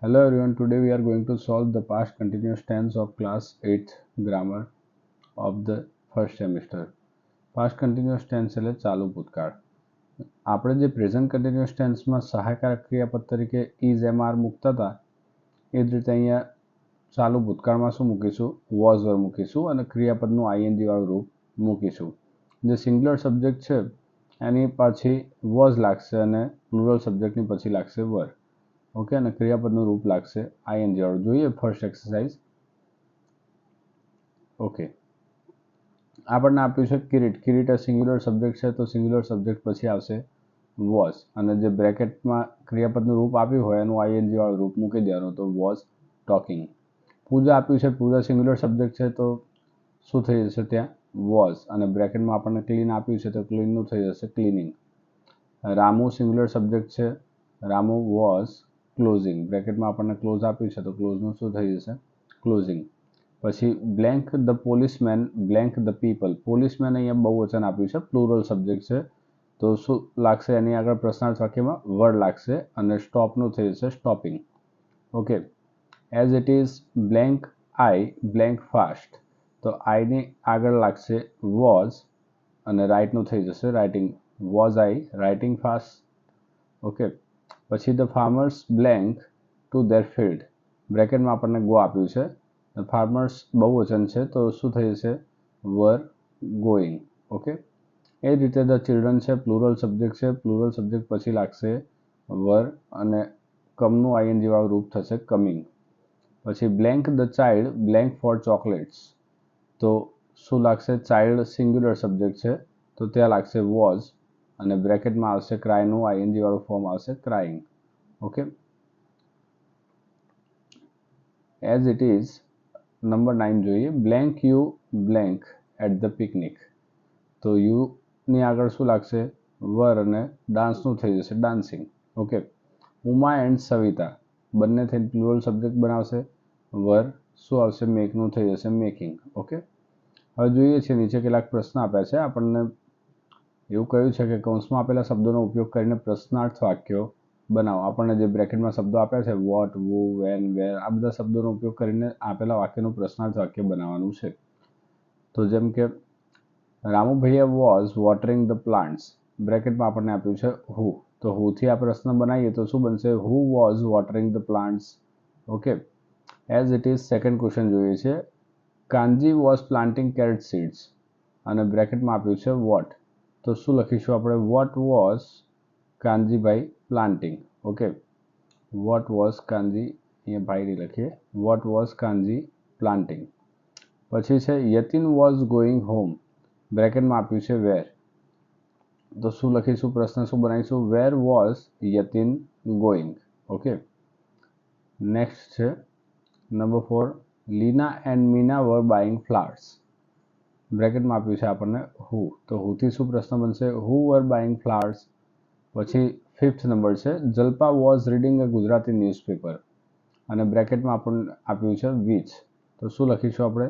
Hello everyone, today we are going to solve the past continuous tense of class 8th grammar of the first semester. Past continuous tense એટલે ચાલુ ભૂતકાળ. આપણે જે present continuous ટેન્સમાં સહાયકારક ક્રિયાપદ તરીકે is M R મૂકતા હતા એ જ રીતે અહીંયા ચાલુ ભૂતકાળમાં શું મૂકીશું, વોઝ વર મૂકીશું અને ક્રિયાપદનું આઈએનજી વાળું રૂપ મૂકીશું. જે સિંગ્યુલર સબ્જેક્ટ છે એની પછી વોઝ લાગશે અને પ્લુરલ સબ્જેક્ટની પછી લાગશે વર. ઓકે, અને ક્રિયાપદનું રૂપ લાગશે આઈએનજી વાળું. જોઈએ ફર્સ્ટ એક્સરસાઇઝ. ઓકે, આપણને આપ્યું છે કિરીટ. કિરીટ એ સિંગ્યુલર સબ્જેક્ટ છે તો સિંગ્યુલર સબ્જેક્ટ પછી આવશે વોઝ, અને જે બ્રેકેટમાં ક્રિયાપદનું રૂપ આપ્યું હોય એનું આઈએનજી વાળું રૂપ મૂકી દેવાનું, તો વોઝ ટોકિંગ. પૂજા આપ્યું છે, પૂજા સિંગ્યુલર સબ્જેક્ટ છે તો શું થઈ જશે ત્યાં વોઝ, અને બ્રેકેટમાં આપણને ક્લીન આપ્યું છે તો ક્લીનનું થઈ જશે ક્લીનિંગ. રામુ સિંગ્યુલર સબ્જેક્ટ છે, રામુ વોઝ ક્લોઝિંગ. બ્રેકેટમાં આપણને ક્લોઝ આપ્યું છે તો ક્લોઝનું શું થઈ જશે ક્લોઝિંગ. પછી blank the policeman blank the people. Policeman અહીંયા બહુવચન આપ્યું છે, પ્લુરલ સબ્જેક્ટ છે તો શું લાગશે એની આગળ પ્રશ્નાર્થ વાક્યમાં વર્ડ લાગશે અને સ્ટોપનું થઈ જશે stopping. Okay, as it is blank I blank fast, તો આઈની આગળ લાગશે વોઝ અને રાઇટનું થઈ જશે writing. Was I writing fast. Okay, પછી the farmers blank to their field. બ્રેકેટમાં આપણને ગો આપ્યું છે, ફાર્મર્સ બહુવચન છે તો શું થઈ જશે વર ગોઈંગ. ઓકે, એ જ રીતે ધ ચિલ્ડ્રન છે, પ્લુરલ સબ્જેક્ટ છે, પ્લુરલ સબ્જેક્ટ પછી લાગશે વર અને કમનું આઈએનજી વાળું રૂપ થશે કમિંગ. પછી blank the child blank for chocolates, તો શું લાગશે ચાઇલ્ડ સિંગ્યુલર સબ્જેક્ટ છે તો ત્યાં લાગશે વોઝ અને બ્રેકેટમાં આવશે ક્રાયનું આઈએનજી વાળું ફોર્મ આવશે crying. Okay, as it is number 9 જોઈએ. Blank you blank at the picnic, તો યુની આગળ શું લાગશે વર અને ડાન્સનું થઈ જશે dancing. Okay, Uma and Savita બંને થઈને પ્લુરલ સબ્જેક્ટ બનાવશે, વર શું આવશે મેકનું થઈ જશે મેકિંગ. ઓકે, હવે જોઈએ છીએ નીચે કેટલાક પ્રશ્ન આપ્યા છે. આપણને એવું કહ્યું છે કે કૌંસમાં આપેલા શબ્દોનો ઉપયોગ કરીને પ્રશ્નાર્થ વાક્યો બનાવો. આપણને જે બ્રેકેટમાં શબ્દો આપ્યા છે વોટ, વુ, વેન, વેર, આ બધા શબ્દોનો ઉપયોગ કરીને આપેલા વાક્યનું પ્રશ્નાર્થ વાક્ય બનાવવાનું છે. તો જેમ કે રામુ ભૈયા વોઝ વોટરિંગ ધ પ્લાન્ટ્સ, બ્રેકેટમાં આપણને આપ્યું છે હુ, તો હુથી આ પ્રશ્ન બનાવીએ તો શું બનશે who was watering the plants. Okay, as it is second question જોઈએ છે. Kanji was planting carrot seeds, અને બ્રેકેટમાં આપ્યું છે વોટ, તો શું લખીશું આપણે what was Kanjibhai planting. Okay, what was Kanji, અહીંયા ભાઈ લખીએ, વોટ વોઝ કાનજી પ્લાન્ટિંગ. પછી છે યતિન વોઝ ગોઈંગ હોમ, બ્રેકેટમાં આપ્યું છે વેર, તો શું લખીશું પ્રશ્ન શું બનાવીશું where was Yatin going. Okay, next છે number 4. Leena and Meena were buying flowers, બ્રેકેટમાં આપ્યું છે આપણને હુ, તો હુથી શું પ્રશ્ન બનશે હુ વર બાઇંગ ફ્લાવર્સ. પછી 5th નંબર છે Jalpa was reading a Gujarati newspaper, અને બ્રેકેટમાં આપણને આપ્યું છે વિચ, તો શું લખીશું આપણે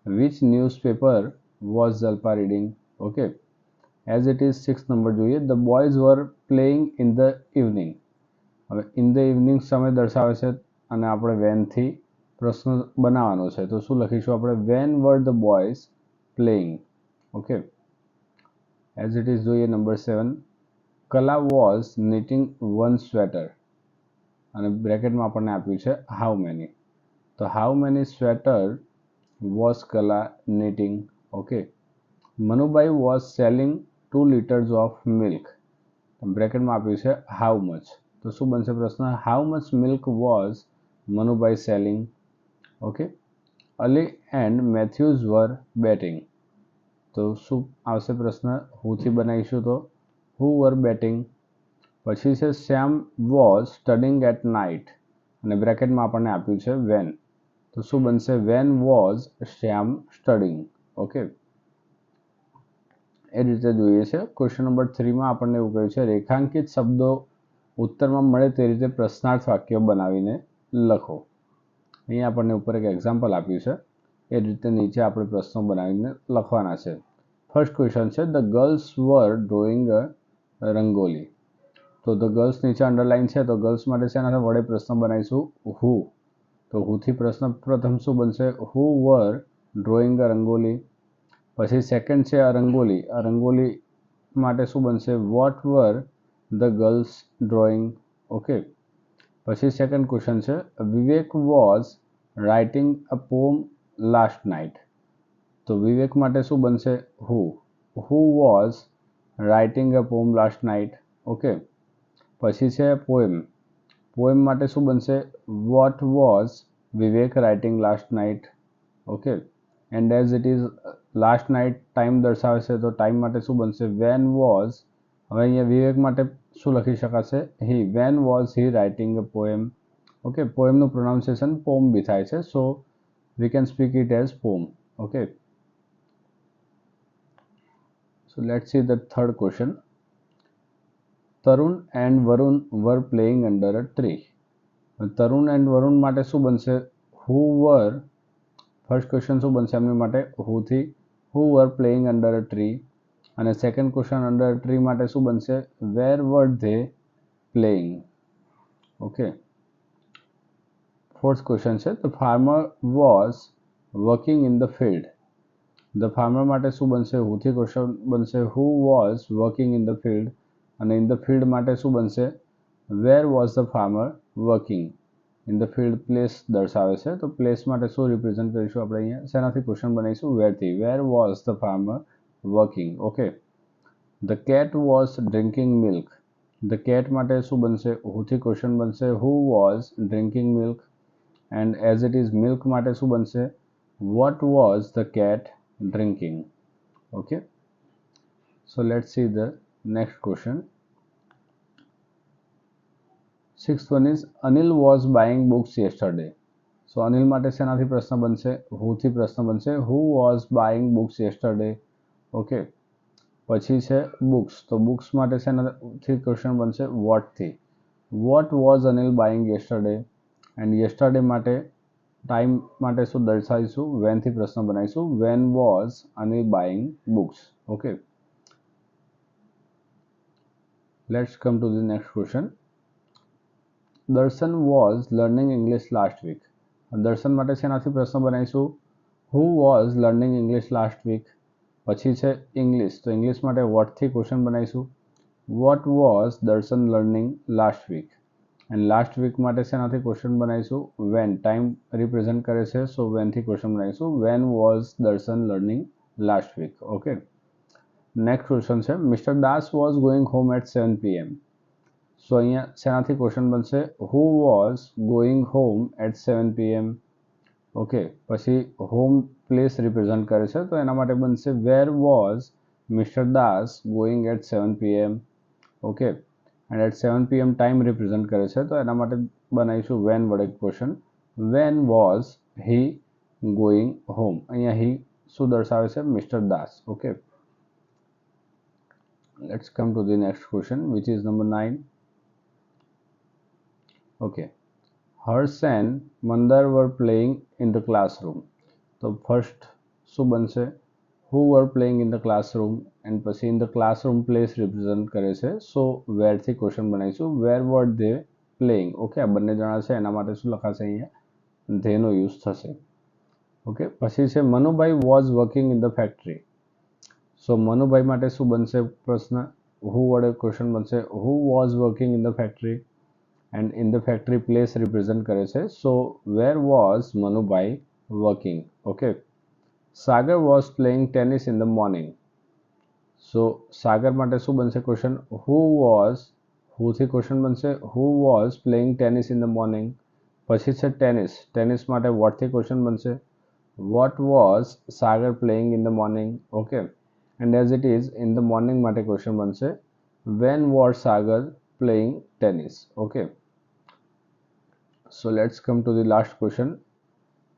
which newspaper was Jalpa reading. Okay, as it is 6th number જોઈએ. The boys were playing in the evening, હવે ઇન ધ ઇવનિંગ સમય દર્શાવે છે અને આપણે વેનથી પ્રશ્ન બનાવવાનો છે, તો શું લખીશું આપણે when were the boys playing. Okay, as it is જોઈએ number 7. Kala was knitting one sweater, અને બ્રેકેટમાં આપણને આપ્યું છે હાઉ મેની, તો how many sweater was Kala knitting. Okay, Manubhai was selling 2 liters of milk, બ્રેકેટમાં આપ્યું છે હાઉ મચ, તો શું બનશે પ્રશ્ન how much milk was Manubhai selling. Okay, Ali and Matthews were batting, તો શું આવશે પ્રશ્ન હુથી બનાવીશું તો હુ વર બેટિંગ. પછી છે Shyam was studying at night, અને બ્રેકેટમાં આપણને આપ્યું છે વેન, તો શું બનશે when was Shyam studying. Okay, એ રીતે જોઈએ છે. ક્વેશ્ચન નંબર 3માં આપણને એવું કહ્યું છે રેખાંકિત શબ્દો ઉત્તરમાં મળે તે રીતે પ્રશ્નાર્થ વાક્યો બનાવીને લખો. અહીંયા આપણને ઉપર એક એક્ઝામ્પલ આપ્યું છે, એ રીતે નીચે આપણે પ્રશ્નો બનાવીને લખવાના છે. ફર્સ્ટ ક્વેશ્ચન છે the girls were drawing a rangoli, તો તો ધ ગર્લ્સ નીચે અંડરલાઇન છે, તો ગર્લ્સ માટે શેના વડે પ્રશ્ન બનાવીશું? હુ. તો હુથી પ્રશ્ન પ્રથમ શું બનશે? હુ વર ડ્રોઈંગ અ રંગોલી. પછી સેકન્ડ છે આ રંગોલી. આ રંગોલી માટે શું બનશે? What were the girls drawing. Okay. પછી સેકન્ડ ક્વેશ્ચન છે Vivek was writing a poem last night. તો વિવેક માટે શું બનશે? Who. Who was writing a poem last night. Okay. પછી છે પોએમ. પોએમ માટે શું બનશે? What was Vivek writing last night. Okay. And as it is last night time દર્શાવે છે, તો ટાઈમ માટે શું બનશે? When was. હવે અહીંયા વિવેક માટે શું લખી શકાશે? He. When was he writing a poem. Okay. પોએમનું પ્રોનાઉન્સિએશન પોમ બી થાય છે, so we can speak it as poem. Okay. So let's see the third question. Tarun and Varun were playing under a tree. Tarun and Varun માટે શું બનશે? હુ વર. First question શું બનશે એમની માટે? હુથી. Who were playing under a tree. અને second question under tree માટે શું બનશે? Where were they playing. Okay. Fourth question છે the farmer was working in the field. The farmer માટે શું બનશે? હુથી ક્વેશ્ચન બનશે who was working in the field. અને ઇન ધ ફિલ્ડ માટે શું બનશે? Where was the farmer working. In the field place દર્શાવે છે, તો પ્લેસ માટે શું રિપ્રેઝન્ટ કરીશું આપણે અહીંયા? શેનાથી ક્વેશ્ચન બનાવીશું? વેરથી. Where was the farmer working. Okay. The cat was drinking milk. The cat માટે શું બનશે? હુથી ક્વેશ્ચન બનશે who was drinking milk. And as it is milk માટે શું બનશે? What was the cat drinking. Okay. So let's see the next question. Sixth one is Anil was buying books yesterday. So Anil માટે શેનાથી પ્રશ્ન બનશે? હુથી પ્રશ્ન બનશે who was buying books yesterday. Okay. પછી છે બુક્સ. તો બુક્સ માટે શેનાથી ક્વેશ્ચન બનશે? વોટથી. What was Anil buying yesterday. And yesterday માટે ટાઈમ માટે શું દર્શાવીશું? વેનથી પ્રશ્ન બનાવીશું. When was Anil buying books. Okay. Let's come to the next question. Darshan was learning English last week. Darshan માટે શેનાથી પ્રશ્ન બનાવીશું? Who was learning English last week. પછી છે ઇંગ્લિશ. તો ઇંગ્લિશ માટે વોટથી ક્વેશ્ચન બનાવીશું. What was Darshan learning last week. And last week માટે શેનાથી ક્વેશ્ચન બનાવીશું? વેન. ટાઈમ રિપ્રેઝન્ટ કરે છે, સો વેનથી ક્વેશ્ચન બનાવીશું. When was Darshan learning last week. Okay. Next question છે Mr Das was going home at 7 PM. So અહીંયા શેનાથી ક્વેશ્ચન બનશે? Who was going home at 7 PM. Okay. પછી હોમ પ્લેસ રિપ્રેઝન્ટ કરે છે, તો એના માટે બનશે where was Mr Das going at 7 PM. Okay. And at 7 PM time represent કરે છે, તો એના માટે બનાવીશું વેન વડે question. Van was he going home. અહીંયા હી શું દર્શાવે છે? Mr Das. Okay. Let's come to the next question, which is number 9. Okay. Harsh and Mandar were playing in the classroom. So first શું બનશે? Who were playing in the classroom. and પછી in the classroom place represent કરે છે, so where થી question બનાવીશું. where were they playing. Okay. આ બંને જણા છે, એના માટે શું લખાશે? અહીંયા ધેનો યુઝ થશે. ઓકે. પછી છે Manubhai was working in the factory. So Manubhai માટે શું બનશે પ્રશ્ન? હુ વડે ક્વેશ્ચન બનશે. Who was working in the factory. And in the factory place represent કરે છે, so where was Manubhai working. Okay. Sagar was playing tennis in the morning. So Sagar માટે શું બનશે ક્વેશ્ચન? Who was. હુથી ક્વેશ્ચન બનશે who was playing tennis in the morning. પછી છે tennis. Tennis માટે વોટથી ક્વેશ્ચન બનશે. What was Sagar playing in the morning. Okay. And as it is in the morning માટે ક્વેશ્ચન બનશે when was Sagar playing tennis. Okay. So let's come to the last question,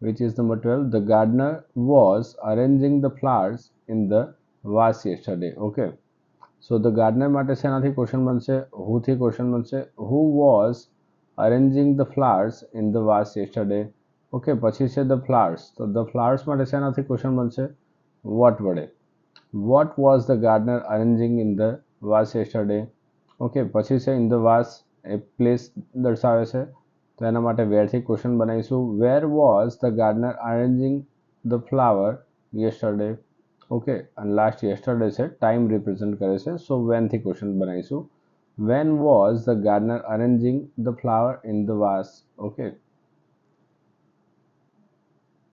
which is number 12. The gardener was arranging the flowers in the vase yesterday. Okay. So the gardener માટે શેનાથી question બનશે? હુથી question બનશે. Who was arranging the flowers in the vase yesterday. Okay. પછી છે the flowers. તો the flowers માટે શેનાથી ક્વેશ્ચન બનશે? what વડે. What was the gardener arranging in the vase yesterday. Okay, પછી છે ઇન ધ વાસ, એ પ્લેસ દર્શાવે છે, તો એના માટે વેરથી ક્વેશ્ચન બનાવીશું. Where was the gardener arranging the flower yesterday? Okay, અને લાસ્ટ યસ્ટરડે છે, ટાઈમ રિપ્રેઝન્ટ કરે છે, સો વેનથી ક્વેશ્ચન બનાવીશું. When was the gardener arranging the flower in the vase? Okay,